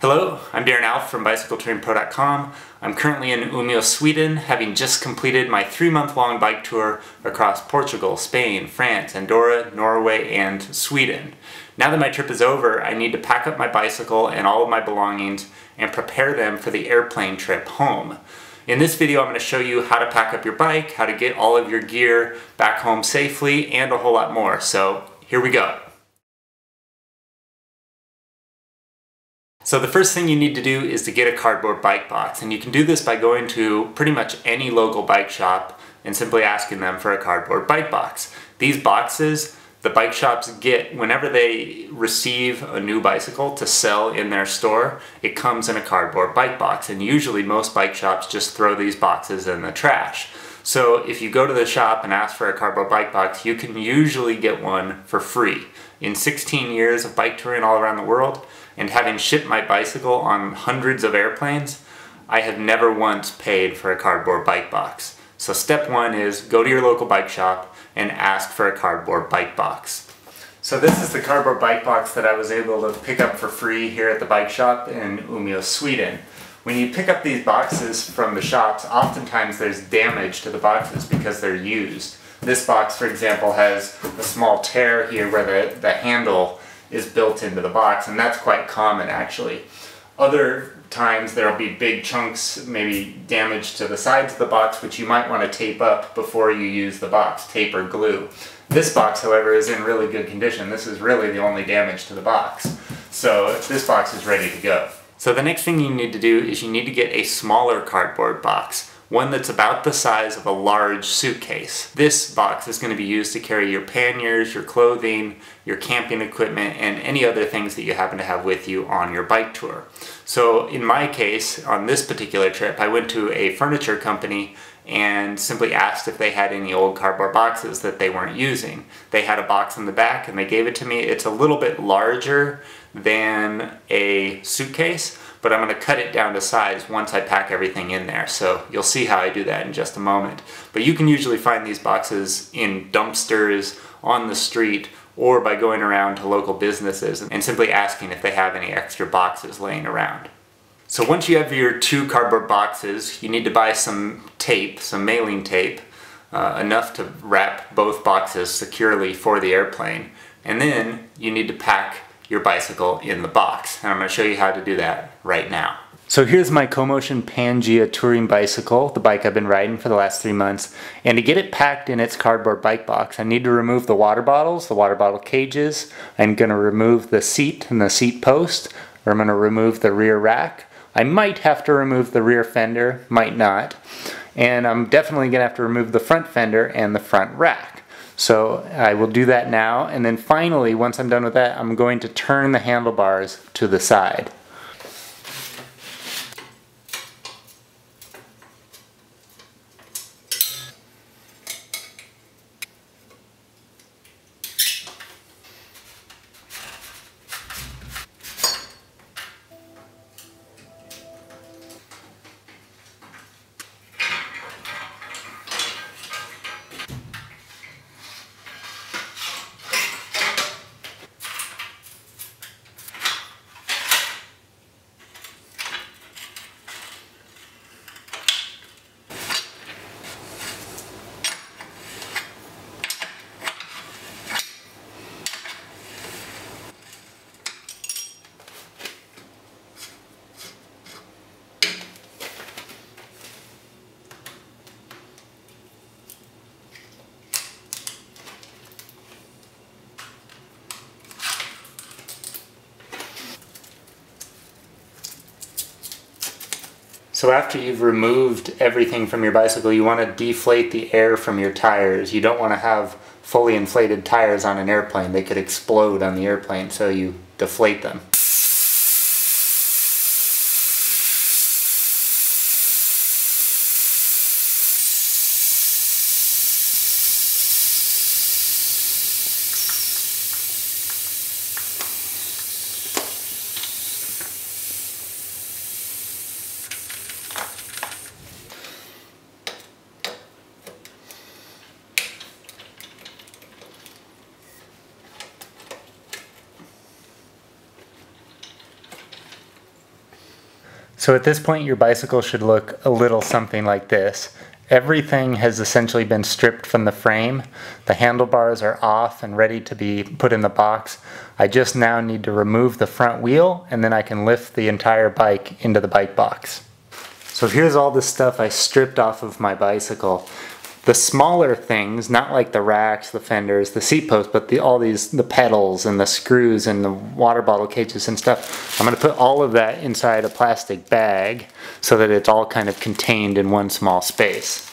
Hello, I'm Darren Alf from BicycleTouringPro.com. I'm currently in Umeå, Sweden, having just completed my 3-month-long bike tour across Portugal, Spain, France, Andorra, Norway, and Sweden. Now that my trip is over, I need to pack up my bicycle and all of my belongings and prepare them for the airplane trip home. In this video, I'm going to show you how to pack up your bike, how to get all of your gear back home safely, and a whole lot more. So here we go. So the first thing you need to do is to get a cardboard bike box, and you can do this by going to pretty much any local bike shop and simply asking them for a cardboard bike box. These boxes, the bike shops get whenever they receive a new bicycle to sell in their store. It comes in a cardboard bike box, and usually most bike shops just throw these boxes in the trash. So if you go to the shop and ask for a cardboard bike box, you can usually get one for free. In 16 years of bike touring all around the world, and having shipped my bicycle on hundreds of airplanes, I have never once paid for a cardboard bike box. So step one is go to your local bike shop and ask for a cardboard bike box. So this is the cardboard bike box that I was able to pick up for free here at the bike shop in Umeå, Sweden. When you pick up these boxes from the shops, oftentimes there's damage to the boxes because they're used. This box, for example, has a small tear here where the handle is built into the box, and that's quite common actually. Other times there'll be big chunks, maybe damage to the sides of the box, which you might want to tape up before you use the box, tape or glue. This box, however, is in really good condition. This is really the only damage to the box. So this box is ready to go. So the next thing you need to do is you need to get a smaller cardboard box, one that's about the size of a large suitcase. This box is going to be used to carry your panniers, your clothing, your camping equipment, and any other things that you happen to have with you on your bike tour. So in my case, on this particular trip, I went to a furniture company and simply asked if they had any old cardboard boxes that they weren't using. They had a box in the back and they gave it to me. It's a little bit larger than a suitcase, but I'm going to cut it down to size once I pack everything in there. So you'll see how I do that in just a moment. But you can usually find these boxes in dumpsters, on the street, or by going around to local businesses and simply asking if they have any extra boxes laying around. So once you have your 2 cardboard boxes, you need to buy some tape, some mailing tape, enough to wrap both boxes securely for the airplane. And then you need to pack your bicycle in the box. And I'm going to show you how to do that right now. So here's my CoMotion Pangea touring bicycle, the bike I've been riding for the last 3 months. And to get it packed in its cardboard bike box, I need to remove the water bottles, the water bottle cages. I'm going to remove the seat and the seat post. Or I'm going to remove the rear rack. I might have to remove the rear fender, might not. And I'm definitely going to have to remove the front fender and the front rack. So I will do that now, and then finally, once I'm done with that, I'm going to turn the handlebars to the side. So after you've removed everything from your bicycle, you want to deflate the air from your tires. You don't want to have fully inflated tires on an airplane. They could explode on the airplane, so you deflate them. So at this point your bicycle should look a little something like this. Everything has essentially been stripped from the frame. The handlebars are off and ready to be put in the box. I just now need to remove the front wheel and then I can lift the entire bike into the bike box. So here's all the stuff I stripped off of my bicycle. The smaller things, not like the racks, the fenders, the seat posts, but the pedals and the screws and the water bottle cages and stuff, I'm going to put all of that inside a plastic bag so that it's all kind of contained in one small space.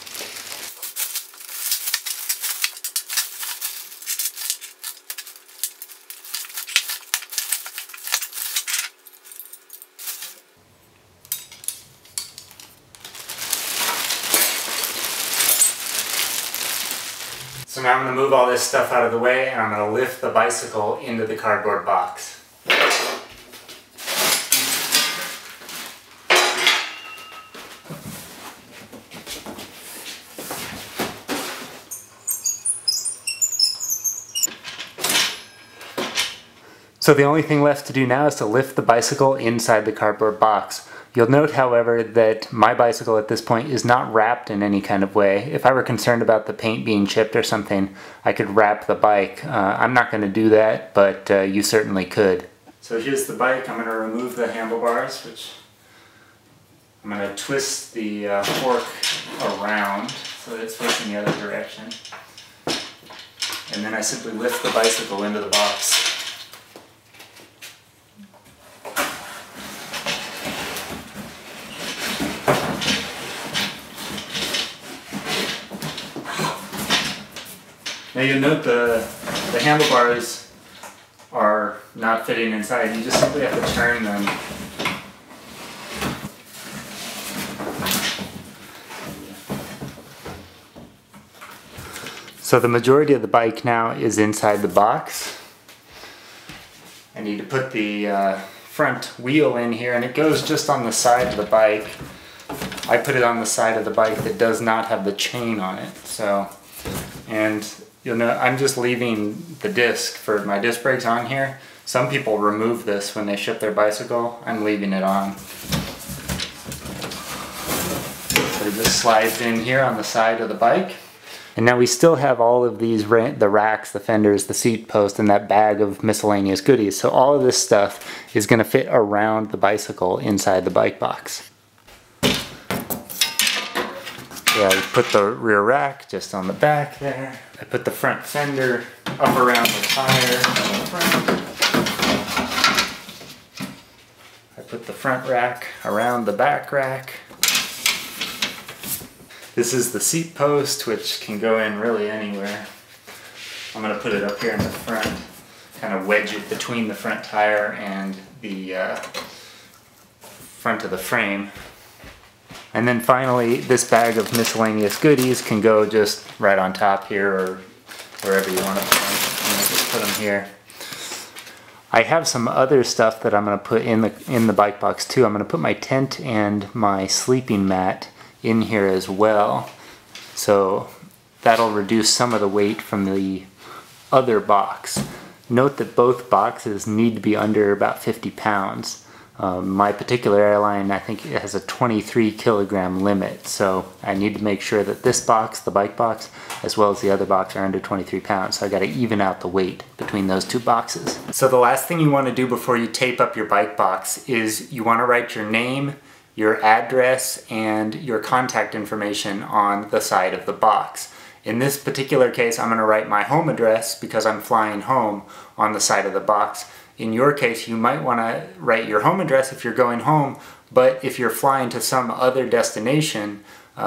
So now I'm going to move all this stuff out of the way and I'm going to lift the bicycle into the cardboard box. So the only thing left to do now is to lift the bicycle inside the cardboard box. You'll note, however, that my bicycle at this point is not wrapped in any kind of way. If I were concerned about the paint being chipped or something, I could wrap the bike. I'm not going to do that, but you certainly could. So here's the bike. I'm going to remove the handlebars, which I'm going to twist the fork around so that it's facing the other direction. And then I simply lift the bicycle into the box. Now you'll note the handlebars are not fitting inside. You just simply have to turn them. So the majority of the bike now is inside the box. I need to put the front wheel in here, and it goes just on the side of the bike. I put it on the side of the bike that does not have the chain on it. And you'll know I'm just leaving the disc for my disc brakes on here. Some people remove this when they ship their bicycle. I'm leaving it on. So it just slides in here on the side of the bike. And now we still have all of these, the racks, the fenders, the seat post, and that bag of miscellaneous goodies. So all of this stuff is going to fit around the bicycle inside the bike box. Yeah, I put the rear rack just on the back there. I put the front fender up around the tire on the front. I put the front rack around the back rack. This is the seat post, which can go in really anywhere. I'm going to put it up here in the front, kind of wedge it between the front tire and the front of the frame. And then finally, this bag of miscellaneous goodies can go just right on top here or wherever you want to put them. I'm going to just put them here. I have some other stuff that I'm going to put in the bike box too. I'm going to put my tent and my sleeping mat in here as well. So that'll reduce some of the weight from the other box. Note that both boxes need to be under about 50 pounds. My particular airline, I think it has a 23 kilogram limit, so I need to make sure that this box, the bike box, as well as the other box are under 23 pounds, so I got to even out the weight between those two boxes. So the last thing you want to do before you tape up your bike box is you want to write your name, your address, and your contact information on the side of the box. In this particular case, I'm going to write my home address because I'm flying home on the side of the box. In your case, you might want to write your home address if you're going home, but if you're flying to some other destination,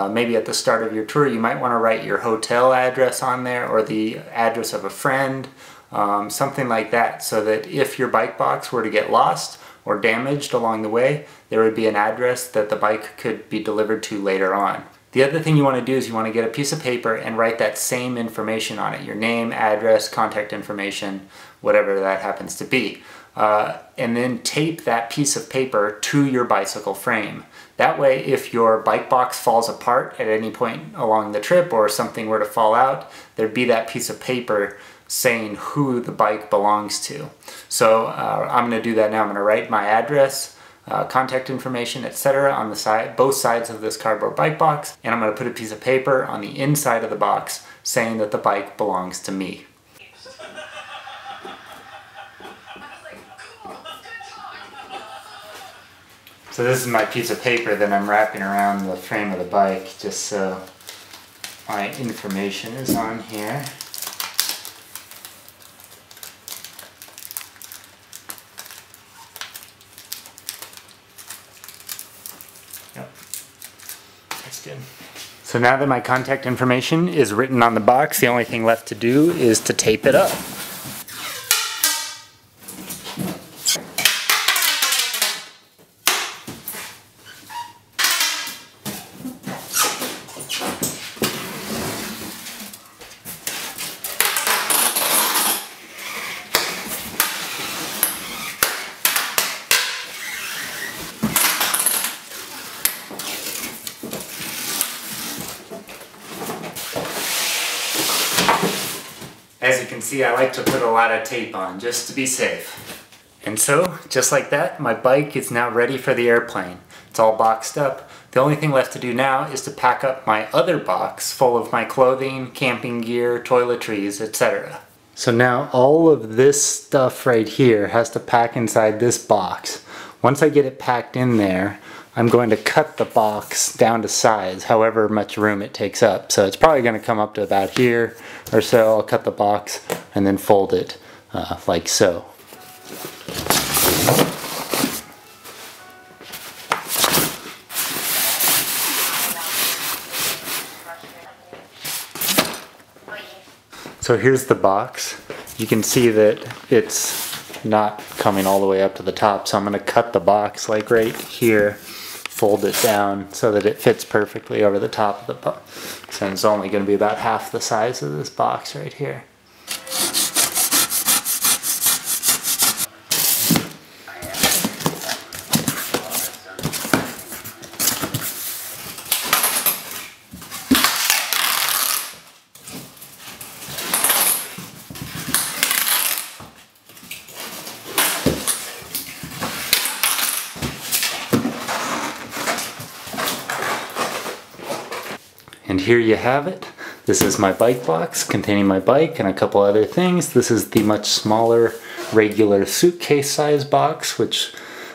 maybe at the start of your tour, you might want to write your hotel address on there or the address of a friend, something like that, so that if your bike box were to get lost or damaged along the way, there would be an address that the bike could be delivered to later on. The other thing you want to do is you want to get a piece of paper and write that same information on it, your name, address, contact information, whatever that happens to be. And then tape that piece of paper to your bicycle frame. That way, if your bike box falls apart at any point along the trip or something were to fall out, there'd be that piece of paper saying who the bike belongs to. So I'm going to do that now. I'm going to write my address, contact information, etc. on the side, both sides of this cardboard bike box, and I'm going to put a piece of paper on the inside of the box saying that the bike belongs to me. So this is my piece of paper that I'm wrapping around the frame of the bike just so my information is on here. Yep, that's good. So now that my contact information is written on the box, the only thing left to do is to tape it up. As you can see, I like to put a lot of tape on just to be safe. And so, just like that, my bike is now ready for the airplane. It's all boxed up. The only thing left to do now is to pack up my other box full of my clothing, camping gear, toiletries, etc. So now all of this stuff right here has to pack inside this box. Once I get it packed in there, I'm going to cut the box down to size, however much room it takes up. So it's probably going to come up to about here or so. I'll cut the box and then fold it like so. So here's the box. You can see that it's not coming all the way up to the top, so I'm going to cut the box like right here, fold it down so that it fits perfectly over the top of the box. So it's only going to be about half the size of this box right here. And here you have it. This is my bike box containing my bike and a couple other things. This is the much smaller regular suitcase size box, which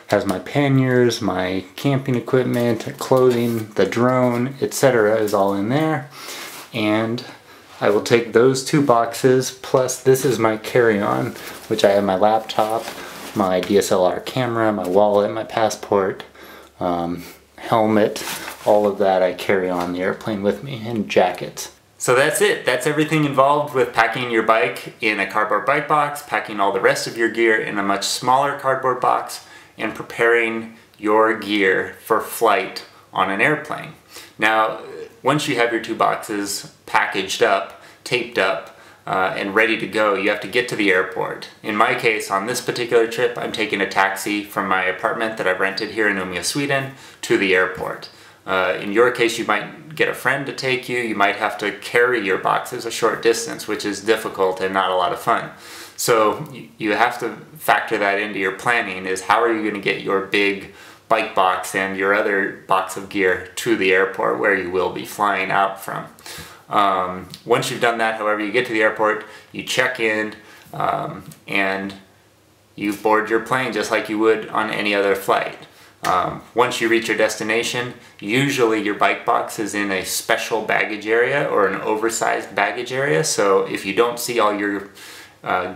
has my panniers, my camping equipment, clothing, the drone, etc. is all in there. And I will take those two boxes, plus this is my carry-on, which I have my laptop, my DSLR camera, my wallet, my passport, helmet, all of that I carry on the airplane with me, and jackets. So that's it. That's everything involved with packing your bike in a cardboard bike box, packing all the rest of your gear in a much smaller cardboard box, and preparing your gear for flight on an airplane. Now, once you have your two boxes packaged up, taped up, and ready to go, you have to get to the airport. In my case, on this particular trip, I'm taking a taxi from my apartment that I've rented here in Umeå, Sweden, to the airport. In your case, you might get a friend to take you. You might have to carry your boxes a short distance, which is difficult and not a lot of fun. So you have to factor that into your planning, is how are you going to get your big bike box and your other box of gear to the airport where you will be flying out from. Once you've done that, however, you get to the airport, you check in, and you board your plane just like you would on any other flight. Once you reach your destination, usually your bike box is in a special baggage area or an oversized baggage area, so if you don't see all your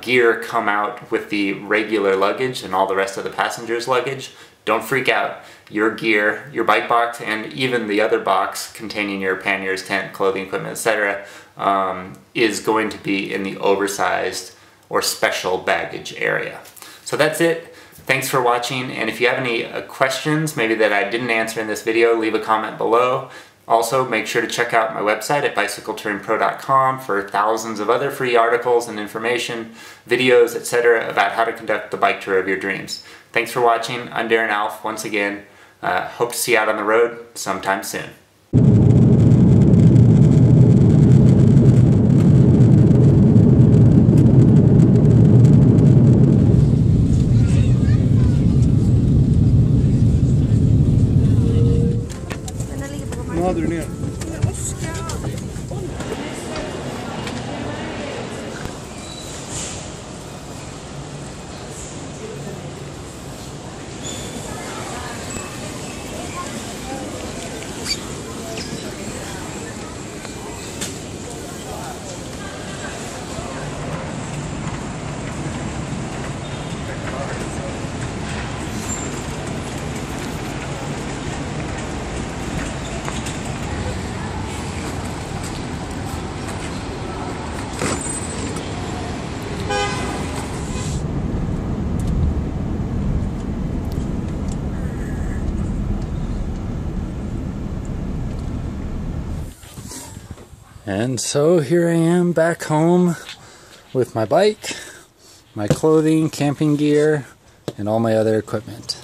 gear come out with the regular luggage and all the rest of the passengers' luggage, don't freak out. Your gear, your bike box, and even the other box containing your panniers, tent, clothing, equipment, etc., is going to be in the oversized or special baggage area. So that's it. Thanks for watching, and if you have any questions maybe that I didn't answer in this video, leave a comment below. Also, make sure to check out my website at bicycletouringpro.com for thousands of other free articles and information, videos, etc. about how to conduct the bike tour of your dreams. Thanks for watching. I'm Darren Alf once again. Hope to see you out on the road sometime soon. madre ner. And so here I am back home with my bike, my clothing, camping gear, and all my other equipment.